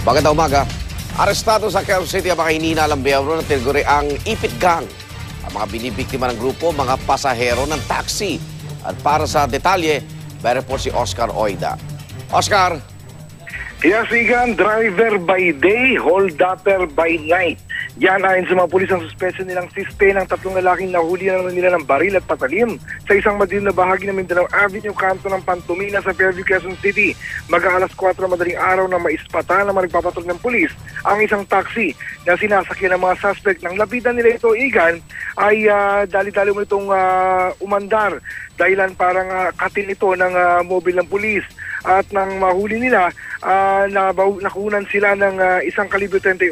Magandang umaga. Arestado sa Quezon City ang mga hinihinalang miyembro ng tinaguri ang Ipit Gang. Ang mga binibiktima ng grupo, mga pasahero ng taxi. At para sa detalye, may report si Oscar Oida. Oscar! Yes, Igan, driver by day, hold-upper by night. Yan ayon sa mga pulis ang suspension nilang siste ng tatlong lalaking nahuli na nila ng baril at patalim sa isang madilim na bahagi ng Mindanao Avenue, kanto ng Pantomina sa Fairview, Quezon City. Mag-aalas 4 madaling araw na maispatan na magpapatrol ng pulis ang isang taxi na sinasakyan ng mga suspect. Nang lapitan nila ito, Igan, ay dali-dali mo itong umandar dahilan parang katin ito ng mobile ng pulis. At nang mahuli nila, nakunan sila ng isang kalibre 38,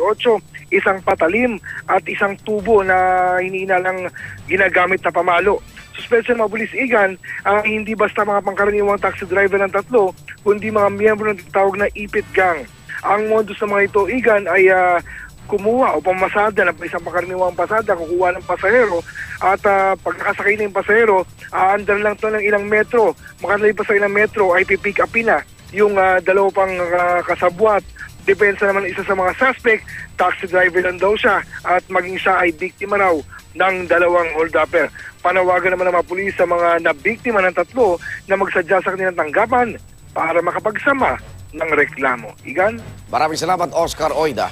isang patalim at isang tubo na hinihinalang ginagamit na pamalo. Suspension mga pulis, Igan, hindi basta mga pangkaraniwang taxi driver ng tatlo, kundi mga miyembro ng tawag na Ipit Gang. Ang modus ng mga ito, Igan, ay kumuha o pamasada ng isang pangkaraniwang pasada, kukuha ng pasahero at pagkakasakay na yung pasahero, under lang to ng ilang metro. Makalipas sa ilang metro ay pipick upin na yung dalawa pang kasabwat. Depensa naman isa sa mga suspect, taxi driver lang daw siya at maging siya ay biktima raw ng dalawang hold-upper. Panawagan naman ng mga pulis sa mga nabiktima ng tatlo na magsadya sa kanilang tanggapan para makapagsama ng reklamo. Igan? Maraming salamat, Oscar Oida.